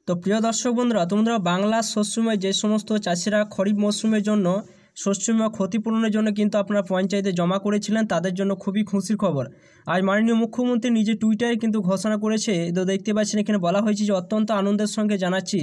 তো প্রিয় দর্শক বন্ধুরা, তোমরা বাংলা শস্যময় যে সমস্ত চাষিরা খরিফ মরশুমের জন্য শস্যময় ক্ষতিপূরণের জন্য কিন্তু আপনারা পঞ্চায়েতে জমা করেছিলেন, তাদের জন্য খুবই খুশির খবর। আজ মাননীয় মুখ্যমন্ত্রী নিজে টুইটারে কিন্তু ঘোষণা করেছে। তো দেখতে পাচ্ছেন এখানে বলা হয়েছে যে অত্যন্ত আনন্দের সঙ্গে জানাচ্ছি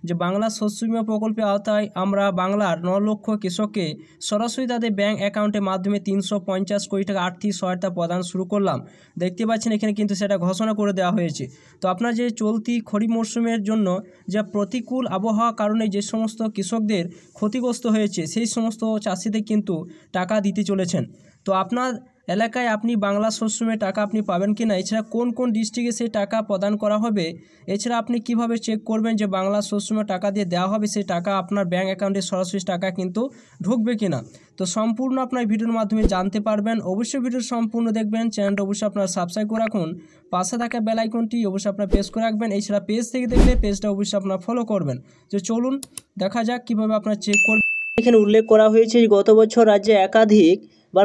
যে বাংলা শস্যবীমা প্রকল্পের আওতায় আমরা বাংলার 9 লক্ষ কৃষককে সরাসরি তাদের ব্যাংক অ্যাকাউন্টের মাধ্যমে 350 কোটি টাকা আর্থিক সহায়তা প্রদান শুরু করলাম। দেখতে পাচ্ছেন এখানে কিন্তু সেটা ঘোষণা করে দেওয়া হয়েছে। তো আপনার যে চলতি খরিফ মরশুমের জন্য যা প্রতিকূল আবহাওয়ার কারণে যে সমস্ত কৃষকদের ক্ষতিগ্রস্ত হয়েছে সেই সমস্ত চাষিদের কিন্তু টাকা দিতে চলেছেন। তো আপনার এলাকায় আপনি বাংলা শস্যময় টাকা আপনি পাবেন কি না, এছাড়া কোন কোন ডিস্ট্রিক্টে সেই টাকা প্রদান করা হবে, এছাড়া আপনি কিভাবে চেক করবেন যে বাংলা শস্যময় টাকা দিয়ে দেওয়া হবে, সেই টাকা আপনার ব্যাঙ্ক অ্যাকাউন্টে সরাসরি টাকা কিন্তু ঢুকবে কিনা, তো সম্পূর্ণ আপনার ভিডিওর মাধ্যমে জানতে পারবেন। অবশ্যই ভিডিও সম্পূর্ণ দেখবেন, চ্যানেলটা অবশ্যই আপনারা সাবস্ক্রাইব করে রাখুন, পাশে থাকা বেল আইকনটি অবশ্যই আপনারা প্রেস করে রাখবেন। এছাড়া পেজ থেকে দেখলে পেজটা অবশ্যই আপনারা ফলো করবেন। তো চলুন দেখা যাক কীভাবে আপনারা চেক করবেন। এখানে উল্লেখ করা হয়েছে যে গত বছর রাজ্যে একাধিক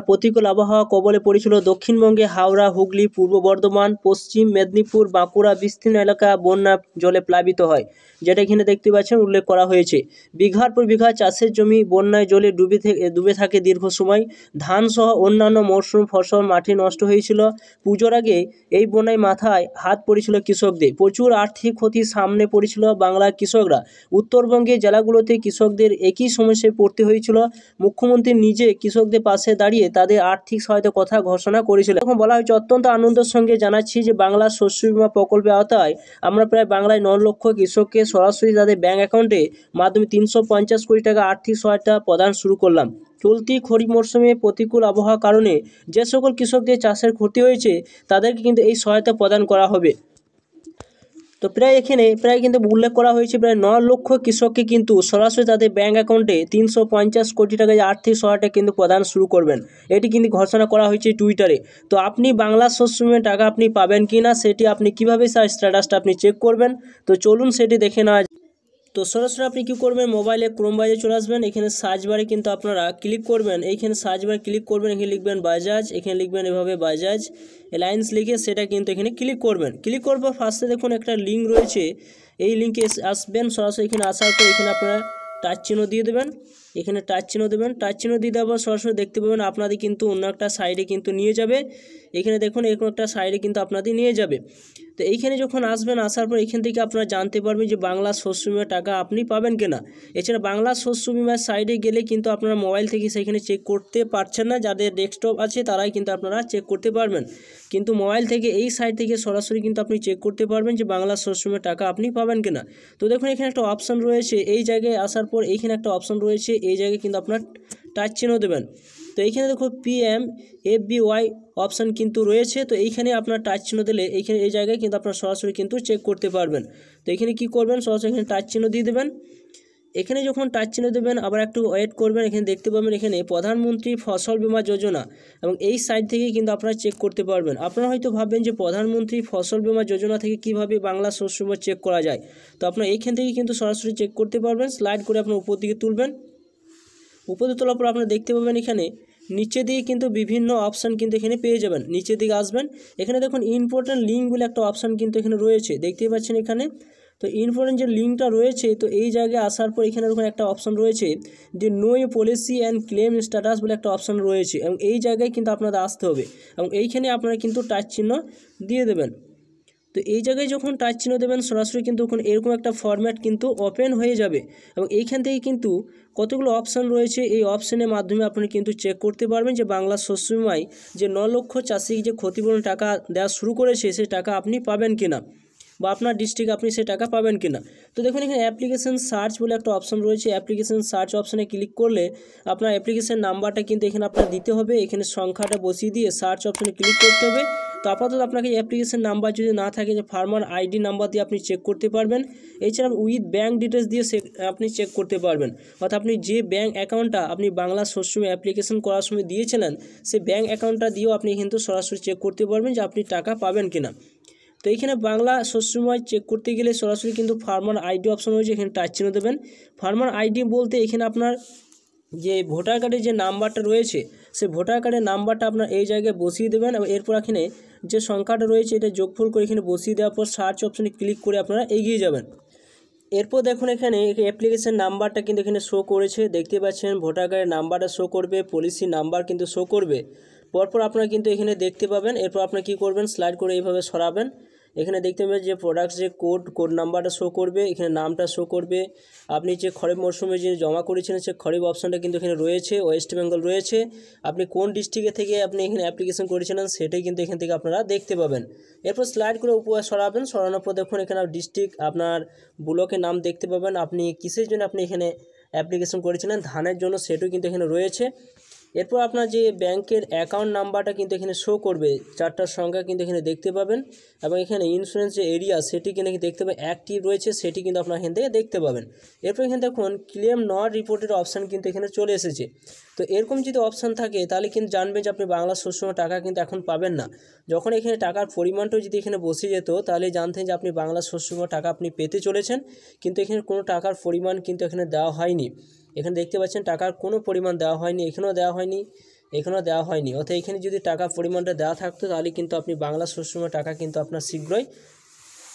প্রতিকূল আবহাওয়া কবলে পড়েছিল। দক্ষিণবঙ্গে হাওড়া, হুগলি, পূর্ব বর্ধমান, পশ্চিম মেদিনীপুর, বাঁকুড়া বিস্তীর্ণ এলাকা বন্যা জলে প্লাবিত হয়, যেটা এখানে দেখতে পাচ্ছেন উল্লেখ করা হয়েছে। বিঘার পর বিঘা চাষের জমি বন্যায় জলে ডুবে থাকে দীর্ঘ সময়। ধান সহ অন্যান্য মরশুম ফসল মাটি নষ্ট হয়েছিল। পুজোর আগে এই বন্যায় মাথায় হাত পড়েছিল কৃষকদের। প্রচুর আর্থিক ক্ষতির সামনে পড়েছিল বাংলার কৃষকরা। উত্তরবঙ্গের জেলাগুলোতে কৃষকদের একই সমস্যায় পড়তে হয়েছিল। মুখ্যমন্ত্রী নিজে কৃষকদের পাশে দাঁড়িয়ে তাদের আর্থিক সহায়তার কথা ঘোষণা করেছিল। এখন বলা হয়েছে অত্যন্ত আনন্দের সঙ্গে জানাচ্ছি যে বাংলা শস্য বীমা প্রকল্পের আওতায় আমরা প্রায় বাংলায় 9 লক্ষ কৃষককে সরাসরি তাদের ব্যাংক অ্যাকাউন্টে মাধ্যমে 350 কোটি টাকা আর্থিক সহায়তা প্রদান শুরু করলাম। চলতি খরিফ মরশুমে প্রতিকূল আবহাওয়ার কারণে যে সকল কৃষকদের চাষের ক্ষতি হয়েছে তাদেরকে কিন্তু এই সহায়তা প্রদান করা হবে। তো প্রায় কিন্তু উল্লেখ করা হয়েছে প্রায় 9 লক্ষ কৃষককে কিন্তু সরাসরি তাদের ব্যাঙ্ক অ্যাকাউন্টে 350 কোটি টাকা আর্থিক সহায়তা কিন্তু প্রদান শুরু করবেন। এটি কিন্তু ঘোষণা করা হয়েছে টুইটারে। তো আপনি বাংলা শস্যবীমার টাকা আপনি পাবেন কি না, সেটি আপনি কীভাবে স্ট্যাটাসটা আপনি চেক করবেন, তো চলুন সেটি দেখে নেওয়া। তো সরাসরি আপনি কী করবেন, মোবাইলে ক্রোম ব্রাউজারে চলে আসবেন। এখানে সার্চ বারে কিন্তু আপনারা ক্লিক করবেন। এইখানে সার্চ বারে ক্লিক করবেন, এখানে লিখবেন বাজাজ, এখানে লিখবেন এভাবে বাজাজ অ্যালায়েন্স লিখে সেটা কিন্তু এখানে ক্লিক করবেন। ক্লিক করবার ফার্স্টে দেখুন একটা লিঙ্ক রয়েছে, এই লিঙ্কে আসবেন। সরাসরি এখানে আসার পর এখানে আপনারা টাচ চিহ্ন দিয়ে দেবেন, এখানে টাচ চিহ্ন দেবেন। টাচ চিহ্ন দিয়ে দেওয়ার পর সরাসরি দেখতে পাবেন আপনাদের কিন্তু অন্য একটা সাইডে কিন্তু নিয়ে যাবে। এখানে দেখুন এরকম একটা সাইডে কিন্তু আপনাদের নিয়ে যাবে। তো এইখানে যখন আসবেন, আসার পর এখান থেকে আপনারা জানতে পারবেন যে বাংলা শস্য বীমার টাকা আপনি পাবেন কিনা। এছাড়া বাংলা শস্য বীমার সাইডে গেলে কিন্তু আপনারা মোবাইল থেকে সেখানে চেক করতে পারছেন না, যাদের ডেস্কটপ আছে তারাই কিন্তু আপনারা চেক করতে পারবেন। কিন্তু মোবাইল থেকে এই সাইট থেকে সরাসরি কিন্তু আপনি চেক করতে পারবেন যে বাংলা শস্য বীমার টাকা আপনি পাবেন কিনা। তো দেখুন এখানে একটা অপশান রয়েছে, এই জায়গায় আসার পর এইখানে একটা অপশান রয়েছে, এই জায়গায় কিন্তু আপনার টাচ চিহ্ন দেবেন। তো এইখানে দেখো PMFBY অপশান কিন্তু রয়েছে। তো এইখানে আপনার টাচ চিহ্ন দিলে এইখানে এই জায়গায় কিন্তু আপনার সরাসরি কিন্তু চেক করতে পারবেন। তো এখানে কি করবেন, সরাসরি এখানে টাচ চিহ্ন দিয়ে দেবেন। এখানে যখন টাচ চিহ্ন দেবেন আবার একটু ওয়েট করবেন। এখানে দেখতে পাবেন এখানে প্রধানমন্ত্রী ফসল বীমা যোজনা, এবং এই সাইট থেকে কিন্তু আপনারা চেক করতে পারবেন। আপনারা হয়তো ভাববেন যে প্রধানমন্ত্রী ফসল বীমা যোজনা থেকে কিভাবে বাংলা শস্য বীমা চেক করা যায়। তো আপনারা এইখান থেকে কিন্তু সরাসরি চেক করতে পারবেন। স্লাইড করে আপনার উপর দিকে তুলবেন। উপরে তোলার পর আপনারা দেখতে পাবেন এখানে নিচে দিকে কিন্তু বিভিন্ন অপশান কিন্তু এখানে পেয়ে যাবেন। নিচের দিকে আসবেন, এখানে দেখুন ইম্পর্টেন্ট লিঙ্ক বলে একটা অপশান কিন্তু এখানে রয়েছে, দেখতেই পাচ্ছেন এখানে। তো ইম্পর্টেন্ট যে লিঙ্কটা রয়েছে, তো এই জায়গায় আসার পর এখানে দেখুন একটা অপশান রয়েছে যে no policy and claim status বলে একটা অপশান রয়েছে, এবং এই জায়গায় কিন্তু আপনাদের আসতে হবে, এবং এইখানে আপনারা কিন্তু টাচ চিহ্ন দিয়ে দেবেন। তো এই জায়গায় যখন টাচ চিহ্ন দেবেন সরাসরি কিন্তু এরকম একটা ফরম্যাট কিন্তু ওপেন হয়ে যাবে, এবং এইখান থেকে কিন্তু কতগুলো অপশান রয়েছে, এই অপশানের মাধ্যমে আপনি কিন্তু চেক করতে পারবেন যে বাংলা শস্য বীমায় যে 9 লক্ষ চাষি যে ক্ষতিপূরণ টাকা দেওয়া শুরু করেছে সেই টাকা আপনি পাবেন কিনা, বা আপনার ডিস্ট্রিক্টে আপনি সেই টাকা পাবেন কিনা। তো দেখুন এখানে অ্যাপ্লিকেশন সার্চ বলে একটা অপশন রয়েছে। অ্যাপ্লিকেশন সার্চ অপশানে ক্লিক করলে আপনার অ্যাপ্লিকেশন নাম্বারটা কিন্তু এখানে আপনার দিতে হবে, এখানে সংখ্যাটা বসিয়ে দিয়ে সার্চ অপশানে ক্লিক করতে হবে। তো আপাতত আপনাকে অ্যাপ্লিকেশন নাম্বার যদি না থাকে, যে ফার্মার আইডি নাম্বার দিয়ে আপনি চেক করতে পারবেন। এছাড়া উইথ ব্যাঙ্ক ডিটেলস দিয়ে আপনি চেক করতে পারবেন, অর্থাৎ আপনি যে ব্যাঙ্ক অ্যাকাউন্টটা আপনি বাংলা শস্য বীমা অ্যাপ্লিকেশন করার সময় দিয়েছিলেন সেই ব্যাঙ্ক অ্যাকাউন্টটা দিয়েও আপনি কিন্তু সরাসরি চেক করতে পারবেন যে আপনি টাকা পাবেন কিনা। তো এইখানে বাংলা শস্য বীমা চেক করতে গেলে সরাসরি কিন্তু ফার্মার আইডি অপশন রয়েছে, এখানে টাচ চিহ্ন দেবেন। ফার্মার আইডি বলতে এখানে আপনার যে ভোটার কার্ডের যে নাম্বারটা রয়েছে সেই ভোটার কার্ডের নাম্বারটা আপনার এই জায়গায় বসিয়ে দেবেন, এবং এরপর এখানে যে সংখ্যাটা রয়েছে এটা যোগফল করে এখানে বসিয়ে দেওয়ার পর সার্চ অপশানে ক্লিক করে আপনারা এগিয়ে যাবেন। এরপর দেখুন এখানে অ্যাপ্লিকেশন নাম্বারটা কিন্তু এখানে শো করেছে, দেখতে পাচ্ছেন ভোটার কার্ডের নাম্বারটা শো করবে, পলিসি নাম্বার কিন্তু শো করবে। পরপর আপনারা কিন্তু এখানে দেখতে পাবেন। এরপর আপনারা কী করবেন, স্লাইড করে এইভাবে সরাবেন। এখানে দেখতে পাবেন যে প্রোডাক্ট যে কোড নাম্বারটা শো করবে, এখানে নামটা শো করবে। আপনি যে খরিফ মরশুমে যে জমা করেছিলেন সে খরিফ অপশানটা কিন্তু এখানে রয়েছে, ওয়েস্ট বেঙ্গল রয়েছে। আপনি কোন ডিস্ট্রিক্টে থেকে আপনি এখানে অ্যাপ্লিকেশন করেছিলেন সেটাই কিন্তু এখান থেকে আপনারা দেখতে পাবেন। এরপর স্লাইড করে উপরে সরাবেন, সরানোর পর দেখুন এখানে ডিস্ট্রিক্ট আপনার ব্লকের নাম দেখতে পাবেন। আপনি কিসের জন্য আপনি এখানে অ্যাপ্লিকেশন করেছিলেন, ধানের জন্য, সেটাও কিন্তু এখানে রয়েছে। এরপর আপনার যে ব্যাংকের অ্যাকাউন্ট নাম্বারটা কিন্তু এখানে শো করবে, 4টার সংখ্যা কিন্তু এখানে দেখতে পাবেন। এবং এখানে ইন্স্যুরেন্স যে এরিয়া সেটি কিন্তু দেখতে পাবেন অ্যাক্টিভ রয়েছে, সেটি কিন্তু আপনার এখান থেকে দেখতে পাবেন। এরপর এখানে দেখুন ক্লেম নট রিপোর্টের অপশান কিন্তু এখানে চলে এসেছে। তো এরকম যদি অপশান থাকে তাহলে কিন্তু জানবেন যে আপনি বাংলা শস্য বিমার টাকা কিন্তু এখন পাবেন না। যখন এখানে টাকার পরিমাণটাও যদি এখানে বসে যেত তাহলে জানতেন যে আপনি বাংলা শস্য বিমার টাকা আপনি পেতে চলেছেন, কিন্তু এখানে কোনো টাকার পরিমাণ কিন্তু এখানে দেওয়া হয়নি। এখানে দেখতে পাচ্ছেন টাকার কোনো পরিমাণ দেওয়া হয়নি, এখানেও দেওয়া হয়নি, এখানেও দেওয়া হয়নি। অর্থাৎ এখানে যদি টাকার পরিমাণটা দেওয়া থাকতো তাহলে কিন্তু আপনি বাংলা শস্য বিমার টাকা কিন্তু আপনার শীঘ্রই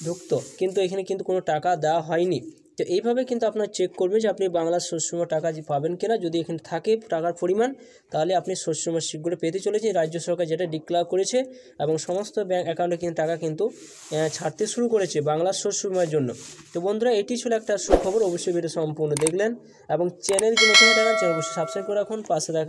ঢুকতো, কিন্তু এখানে কিন্তু কোনো টাকা দেওয়া হয়নি। তো এইভাবে কিন্তু আপনার চেক করবে যে আপনি বাংলা শস্য বিমার টাকা পাবেন কিনা। যদি এখানে থাকে টাকার পরিমাণ তাহলে আপনি শস্য বিমা শীঘ্রই পেতে চলেছেন, রাজ্য সরকার যেটা ডিক্লেয়ার করেছে। এবং সমস্ত ব্যাঙ্ক অ্যাকাউন্টে কিন্তু টাকা কিন্তু ছাড়তে শুরু করেছে বাংলা শস্য বিমার জন্য। তো বন্ধুরা, এটি ছিল একটা সুখবর। অবশ্যই ভিডিও সম্পূর্ণ দেখলেন এবং চ্যানেল যদি নতুন হয়ে থাকেন চ্যানেল অবশ্যই সাবস্ক্রাইব করে রাখুন, পাশে থাকা